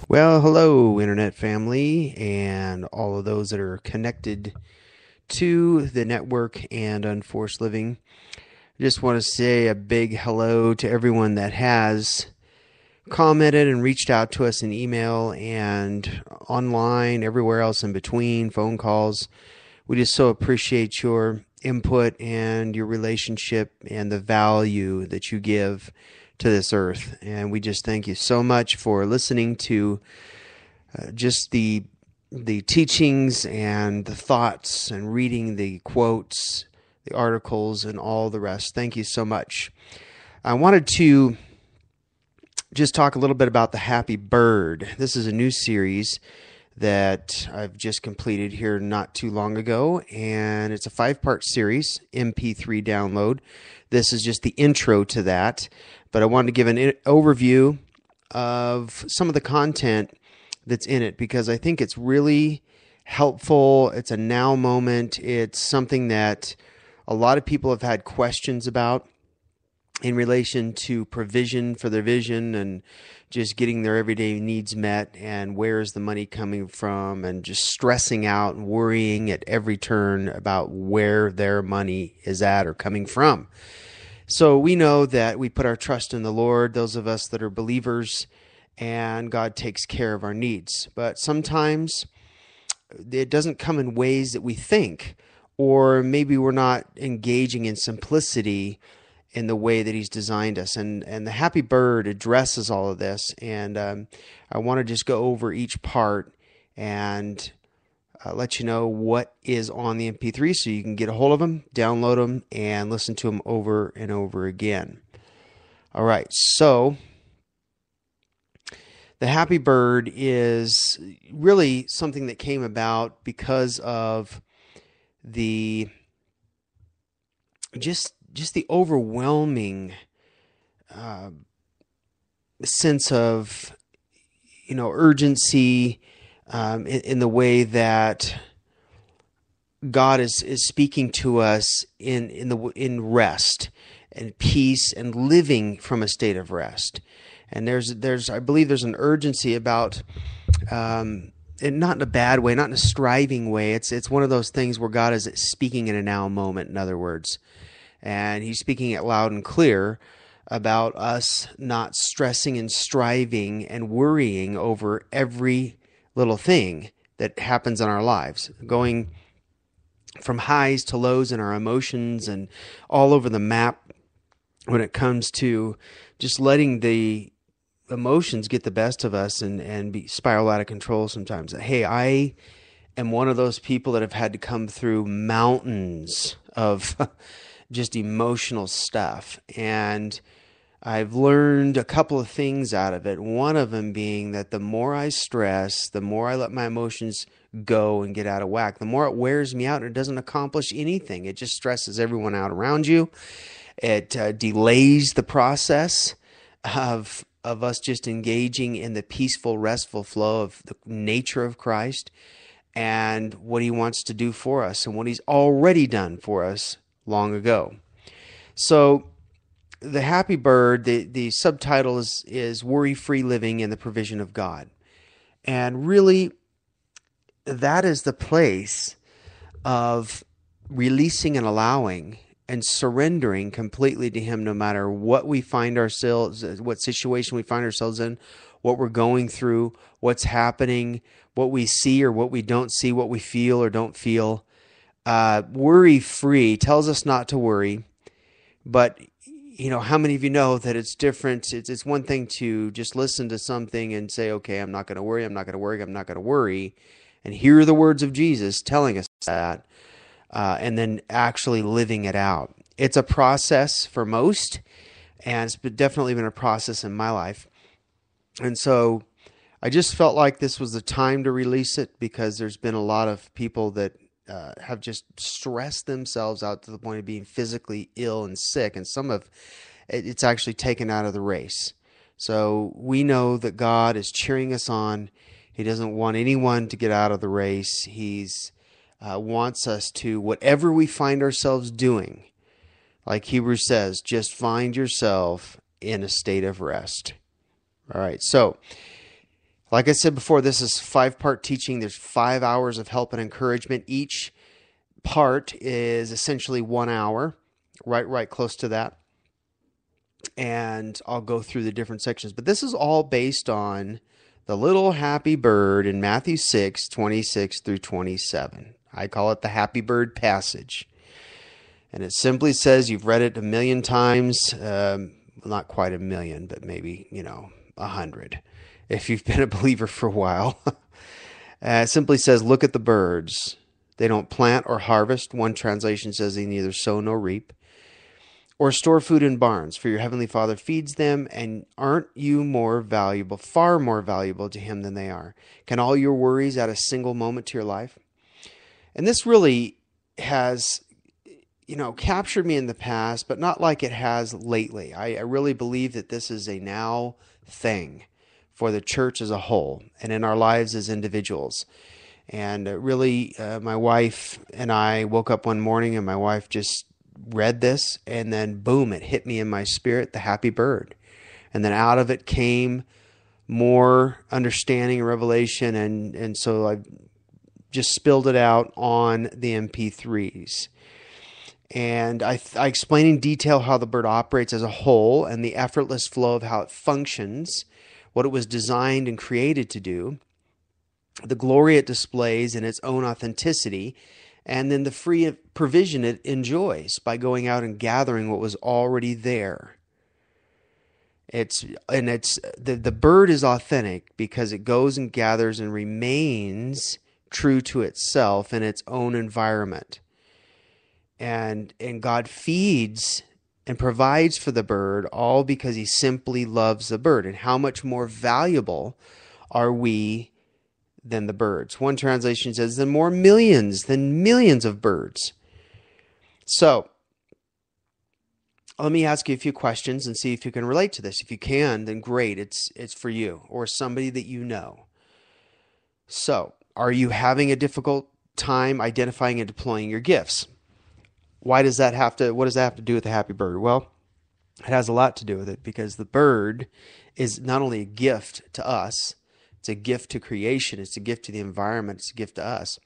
Well, hello, Internet family, and all of those that are connected to the network and Unforced Living. I just want to say a big hello to everyone that has commented and reached out to us in email and online, everywhere else in between, phone calls. We just so appreciate your input and your relationship and the value that you give to this earth. And we just thank you so much for listening to just the teachings and the thoughts and reading the quotes, the articles, and all the rest. Thank you so much. I wanted to just talk a little bit about the Happy Bird. This is a new series that I've just completed here not too long ago, and it's a 5-part series, MP3 download. This is just the intro to that, but I wanted to give an overview of some of the content that's in it because I think it's really helpful. It's a now moment. It's something that a lot of people have had questions about in relation to provision for their vision and just getting their everyday needs met, and where is the money coming from, and just stressing out and worrying at every turn about where their money is at or coming from. So we know that we put our trust in the Lord, those of us that are believers, and God takes care of our needs. But sometimes it doesn't come in ways that we think, or maybe we're not engaging in simplicity in the way that He's designed us. And the Happy Bird addresses all of this. And I want to just go over each part and let you know what is on the MP3 so you can get a hold of them, download them, and listen to them over and over again. All right, so the Happy Bird is really something that came about because of the just the overwhelming sense of urgency in the way that God is speaking to us in rest and peace and living from a state of rest. And there's I believe there's an urgency about and not in a bad way, not in a striving way. It's one of those things where God is speaking in a now moment, in other words. And He's speaking it loud and clear about us not stressing and striving and worrying over every little thing that happens in our lives, going from highs to lows in our emotions and all over the map when it comes to just letting the emotions get the best of us and spiral out of control sometimes. Hey, I am one of those people that have had to come through mountains of just emotional stuff. And I've learned a couple of things out of it. One of them being that the more I stress, the more I let my emotions go and get out of whack, the more it wears me out and it doesn't accomplish anything. It just stresses everyone out around you. It delays the process of us just engaging in the peaceful, restful flow of the nature of Christ and what He wants to do for us and what He's already done for us long ago. So the Happy Bird, the subtitle is Worry-Free Living in the Provision of God. And really, that is the place of releasing and allowing and surrendering completely to Him, no matter what we find ourselves, what situation we find ourselves in, what we're going through, what's happening, what we see or what we don't see, what we feel or don't feel. Worry-free tells us not to worry, but how many of you know that it's different? It's one thing to just listen to something and say, okay, I'm not going to worry, I'm not going to worry, I'm not going to worry, and hear the words of Jesus telling us that, and then actually living it out. It's a process for most, and it's definitely been a process in my life. And so I just felt like this was the time to release it because there's been a lot of people that have just stressed themselves out to the point of being physically ill and sick, and some of it's actually taken out of the race. So we know that God is cheering us on. He doesn't want anyone to get out of the race. He's wants us to, whatever we find ourselves doing, like Hebrews says, just find yourself in a state of rest. All right, so Like I said before, this is 5-part teaching. There's 5 hours of help and encouragement. Each part is essentially 1 hour, right close to that. And I'll go through the different sections. But this is all based on the little happy bird in Matthew 6:26 through 27. I call it the happy bird passage. And it simply says, you've read it a million times, not quite a million, but maybe, 100, if you've been a believer for a while. It simply says, look at the birds. They don't plant or harvest. One translation says they neither sow nor reap or store food in barns, for your heavenly Father feeds them, and aren't you more valuable, far more valuable to him than they are? Can all your worries add a single moment to your life? And this really has, captured me in the past, but not like it has lately. I really believe that this is a now thing for the church as a whole and in our lives as individuals. And really, my wife and I woke up one morning and my wife just read this, and then boom, it hit me in my spirit, the happy bird. And then out of it came more understanding and revelation, and so I just spilled it out on the MP3s. And I explain in detail how the bird operates as a whole and the effortless flow of how it functions, what it was designed and created to do, the glory it displays in its own authenticity, and then the free provision it enjoys by going out and gathering what was already there. The bird is authentic because it goes and gathers and remains true to itself in its own environment. And God feeds and provides for the bird all because he simply loves the bird. And how much more valuable are we than the birds? One translation says, than millions of birds. So, let me ask you a few questions and see if you can relate to this. If you can, then great, it's for you or somebody that you know. So, are you having a difficult time identifying and deploying your gifts? What does that have to do with the happy bird? Well, it has a lot to do with it because the bird is not only a gift to us, it's a gift to creation. It's a gift to the environment. It's a gift to us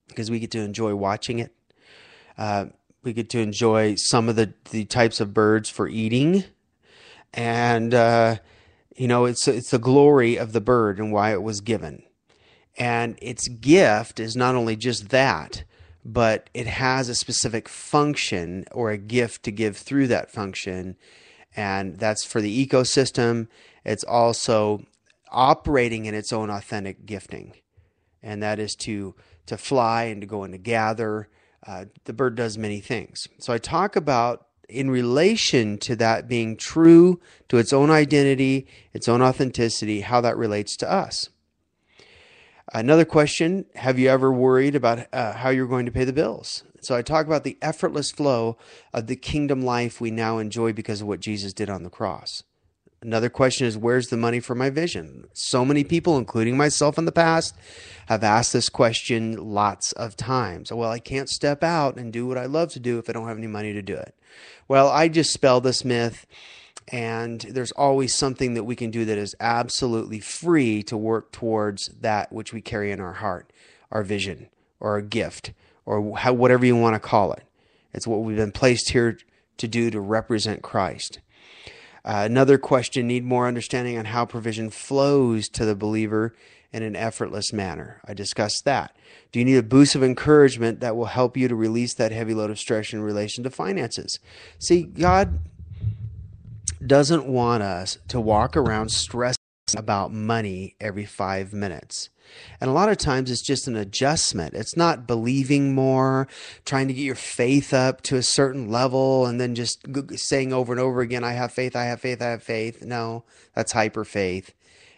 because we get to enjoy watching it. We get to enjoy some of the types of birds for eating. And, it's the glory of the bird and why it was given. And its gift is not only just that, but it has a specific function or a gift to give through that function. And that's for the ecosystem. It's also operating in its own authentic gifting, and that is to fly and to go and to gather. The bird does many things. So I talk about, in relation to that being true to its own identity, its own authenticity, how that relates to us. Another question, have you ever worried about how you're going to pay the bills? So I talk about the effortless flow of the kingdom life we now enjoy because of what Jesus did on the cross. Another question is, where's the money for my vision? So many people, including myself in the past, have asked this question lots of times. Well, I can't step out and do what I love to do if I don't have any money to do it. Well, I just dispel this myth, and there's always something that we can do that is absolutely free to work towards that which we carry in our heart, our vision, or a gift, or whatever you want to call it. It's what we've been placed here to do to represent Christ. Another question, need more understanding on how provision flows to the believer in an effortless manner. I discussed that. Do you need a boost of encouragement that will help you to release that heavy load of stress in relation to finances? See, God doesn't want us to walk around stressing about money every 5 minutes. And a lot of times it's just an adjustment. It's not believing more, trying to get your faith up to a certain level, and then just saying over and over again, I have faith, I have faith, I have faith. No, that's hyper faith.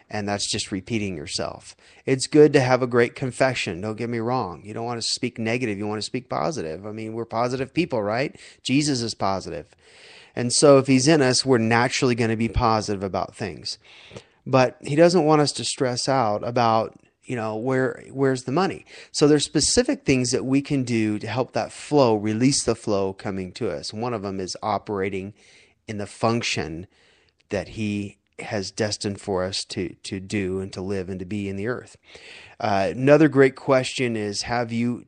And that's just repeating yourself. It's good to have a great confession. Don't get me wrong. You don't want to speak negative. You want to speak positive. I mean, we're positive people, right? Jesus is positive. And so if he's in us, we're naturally going to be positive about things. But he doesn't want us to stress out about, where's the money? So there's specific things that we can do to help that flow, release the flow coming to us. One of them is operating in the function that he has destined for us to do and to live and to be in the earth. Another great question is, have you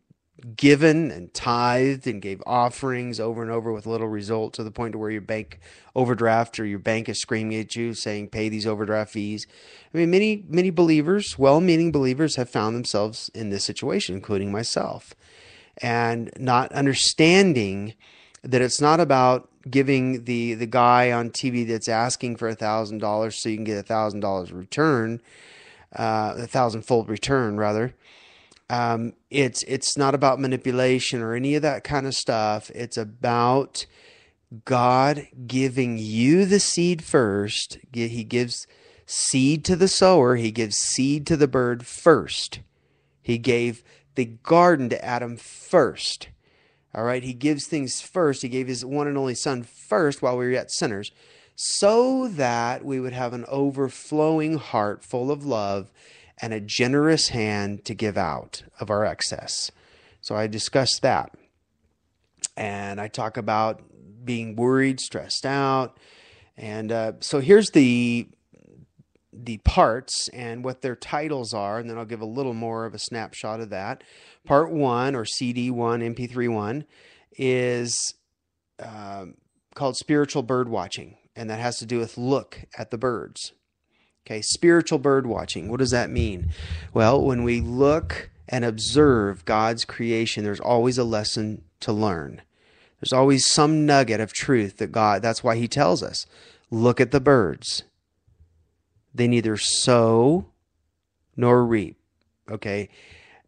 given and tithed and gave offerings over and over with little result, to the point to where your bank overdraft or your bank is screaming at you saying, pay these overdraft fees? I mean, many believers, well-meaning believers, have found themselves in this situation, including myself, and not understanding that it's not about giving the guy on TV that's asking for $1,000 so you can get $1,000 return, 1,000-fold return rather. It's not about manipulation or any of that kind of stuff. It's about God giving you the seed first. He gives seed to the sower. He gives seed to the bird first. He gave the garden to Adam first. All right. He gives things first. He gave his one and only son first while we were yet sinners, so that we would have an overflowing heart full of love and a generous hand to give out of our excess. So I discussed that. And I talk about being worried, stressed out. And so here's the parts and what their titles are, and then I'll give a little more of a snapshot of that. Part 1, or CD1, MP3-1, is called spiritual bird watching, and that has to do with look at the birds. Okay, spiritual bird watching. What does that mean? Well, when we look and observe God's creation, there's always a lesson to learn. There's always some nugget of truth that that's why he tells us, look at the birds. They neither sow nor reap. Okay,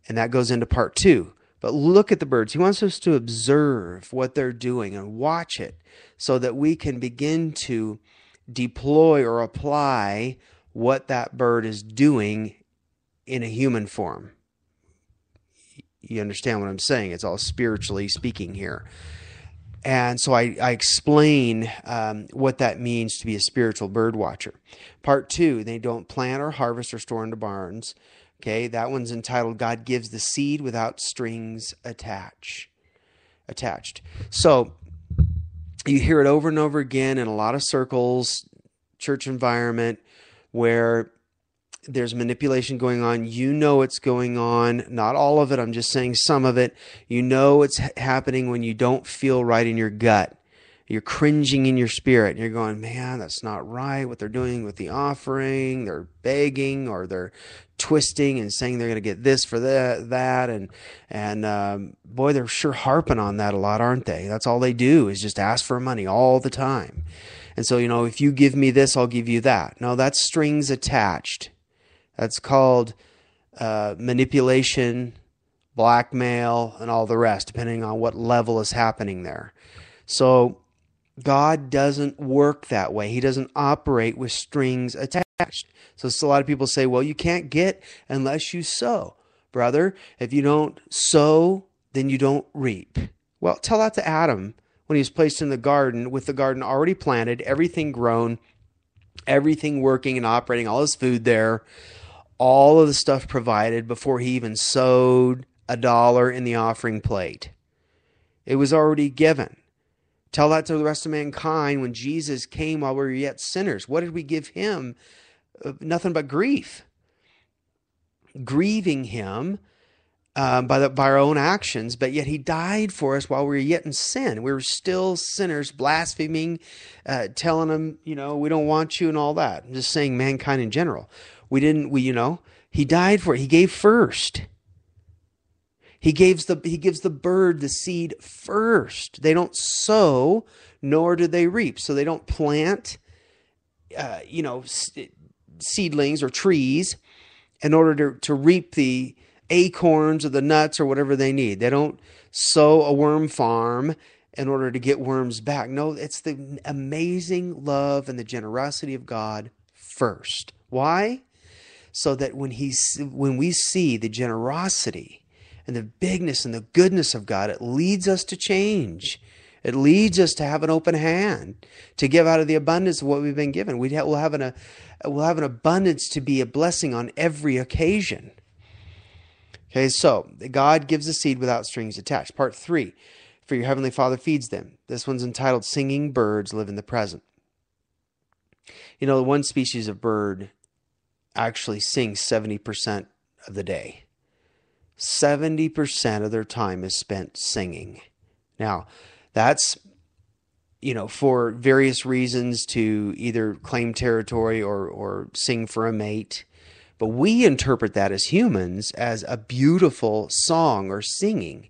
and that goes into part 2. But look at the birds. He wants us to observe what they're doing and watch it, so that we can begin to deploy or apply what that bird is doing in a human form. You understand what I'm saying? It's all spiritually speaking here. And so I explain what that means to be a spiritual bird watcher. Part 2, they don't plant or harvest or store into barns. Okay, that one's entitled, God Gives the Seed Without Strings Attached. So you hear it over and over again in a lot of circles, church environment, where there's manipulation going on. You know it's going on. Not all of it. I'm just saying some of it. You know it's happening when you don't feel right in your gut. You're cringing in your spirit. And you're going, man, that's not right what they're doing with the offering. They're begging, or they're twisting and saying they're going to get this for that. And boy, they're sure harping on that a lot, aren't they? That's all they do, is just ask for money all the time. And so, if you give me this, I'll give you that. No, that's strings attached. That's called manipulation, blackmail, and all the rest, depending on what level is happening there. So God doesn't work that way. He doesn't operate with strings attached. So a lot of people say, well, you can't get unless you sow. Brother, if you don't sow, then you don't reap. Well, tell that to Adam when he was placed in the garden, with the garden already planted, everything grown, everything working and operating, all his food there, all of the stuff provided before he even sowed $1 in the offering plate. It was already given. Tell that to the rest of mankind when Jesus came while we were yet sinners. What did we give him? Nothing but grief. Grieving him by our own actions, but yet he died for us while we were yet in sin. We were still sinners, blaspheming, telling him, we don't want you and all that. I'm just saying mankind in general. He died for it. He gave first. He gives the bird the seed first. They don't sow, nor do they reap. So they don't plant, seedlings or trees in order to reap the acorns or the nuts or whatever they need. They don't sow a worm farm in order to get worms back. No, it's the amazing love and the generosity of God first. Why? So that when we see the generosity and the bigness and the goodness of God, it leads us to change. It leads us to have an open hand, to give out of the abundance of what we've been given. We'll have an abundance to be a blessing on every occasion. Okay, so God gives the seed without strings attached. Part 3, for your heavenly Father feeds them. This one's entitled, Singing Birds Live in the Present. You know, one species of bird actually sings 70% of the day. 70% of their time is spent singing. Now, that's, for various reasons to either claim territory or sing for a mate. But we interpret that as humans as a beautiful song or singing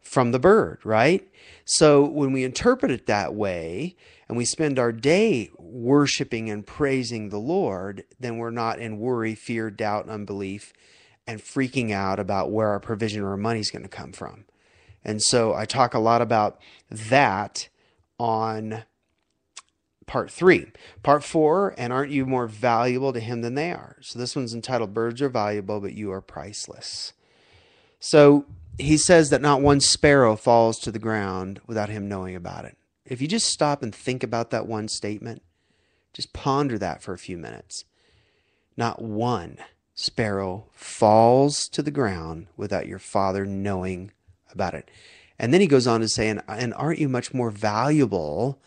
from the bird, right? So when we interpret it that way and we spend our day worshiping and praising the Lord, then we're not in worry, fear, doubt, unbelief, and freaking out about where our provision or our money is going to come from. And so I talk a lot about that on part 3. Part 4, and aren't you more valuable to him than they are? So this one's entitled, Birds Are Valuable, but You Are Priceless. So he says that not one sparrow falls to the ground without him knowing about it. If you just stop and think about that one statement, just ponder that for a few minutes. Not one sparrow falls to the ground without your Father knowing about it. And then he goes on to say, and aren't you much more valuable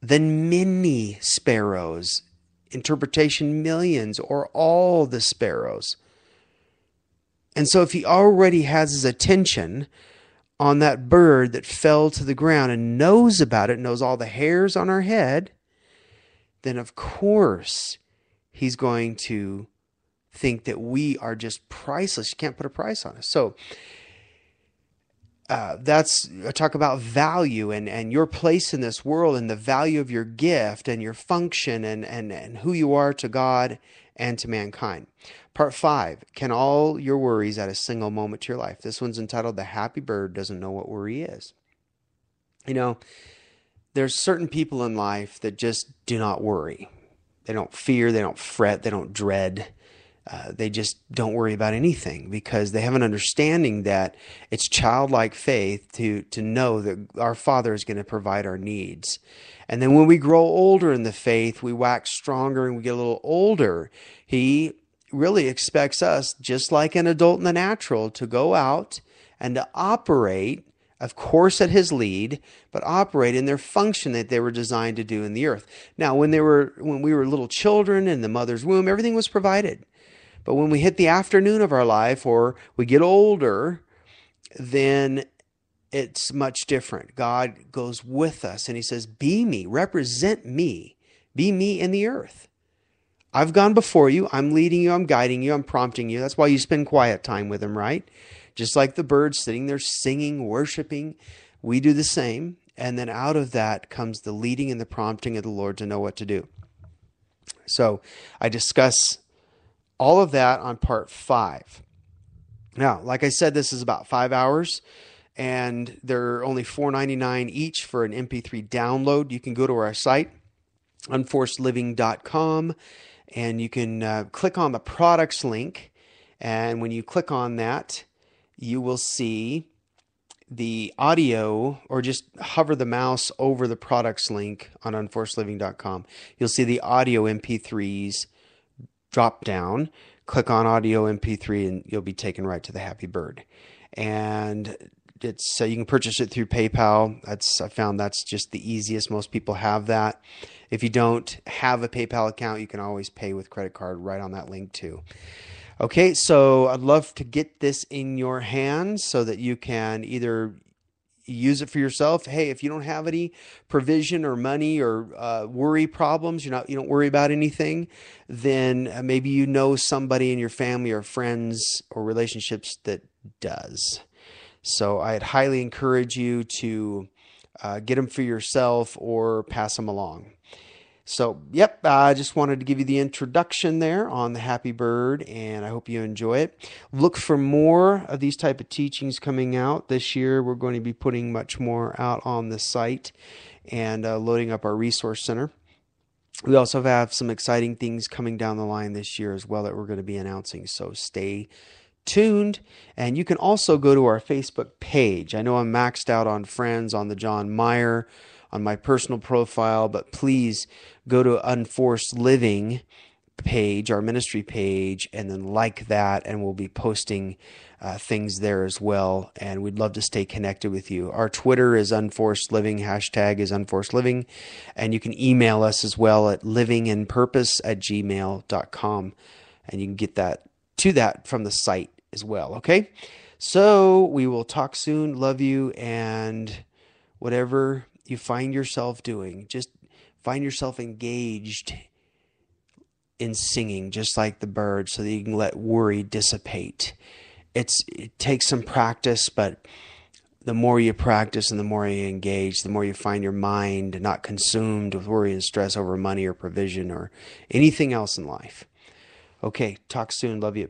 than many sparrows? Interpretation, millions, or all the sparrows. And so if he already has his attention on that bird that fell to the ground and knows about it, knows all the hairs on our head, then of course he's going to think that we are just priceless. You can't put a price on us. So that's I talk about value and your place in this world and the value of your gift and your function and who you are to God and to mankind. Part 5, can all your worries add a single moment to your life? This one's entitled, The Happy Bird Doesn't Know What Worry Is. There's certain people in life that just do not worry. They don't fear, they don't fret, they don't dread. They just don't worry about anything because they have an understanding that it's childlike faith to know that our Father is going to provide our needs. And then when we grow older in the faith, we wax stronger and we get a little older. He really expects us, just like an adult in the natural, to go out and to operate, of course at his lead, but operate in their function that they were designed to do in the earth. Now, when we were little children in the mother's womb, everything was provided. But when we hit the afternoon of our life or we get older, then it's much different. God goes with us and he says, be me, represent me, be me in the earth. I've gone before you. I'm leading you. I'm guiding you. I'm prompting you. That's why you spend quiet time with him, right? Just like the birds sitting there singing, worshiping, we do the same. And then out of that comes the leading and the prompting of the Lord to know what to do. So I discuss all of that on part 5. Now, like I said, this is about 5 hours, and they're only $4.99 each for an MP3 download. You can go to our site, unforcedliving.com, and you can click on the products link. And when you click on that, you will see the audio, or just hover the mouse over the products link on unforcedliving.com. You'll see the audio MP3s drop down, click on audio MP3, and you'll be taken right to the Happy Bird. And it's you can purchase it through PayPal. I found that's just the easiest. Most people have that. If you don't have a PayPal account, you can always pay with credit card right on that link too. Okay, so I'd love to get this in your hands so that you can either use it for yourself. Hey, if you don't have any provision or money or worry problems, you don't worry about anything, then maybe you know somebody in your family or friends or relationships that does. So I'd highly encourage you to get them for yourself or pass them along. So, I just wanted to give you the introduction there on the Happy Bird, and I hope you enjoy it. Look for more of these type of teachings coming out. This year, we're going to be putting much more out on the site and loading up our resource center. We also have some exciting things coming down the line this year as well that we're going to be announcing, so stay tuned. And you can also go to our Facebook page. I know I'm maxed out on friends on the John Meyer on my personal profile, but please go to Unforced Living page, our ministry page, and then like that, and we'll be posting things there as well. And we'd love to stay connected with you. Our Twitter is Unforced Living, hashtag is Unforced Living, and you can email us as well at livinginpurpose@gmail.com, and you can get that from the site as well. Okay, so we will talk soon. Love you, and whatever you find yourself doing, just find yourself engaged in singing, just like the birds, so that you can let worry dissipate. It takes some practice, but the more you practice and the more you engage, the more you find your mind not consumed with worry and stress over money or provision or anything else in life. Okay, talk soon. Love you.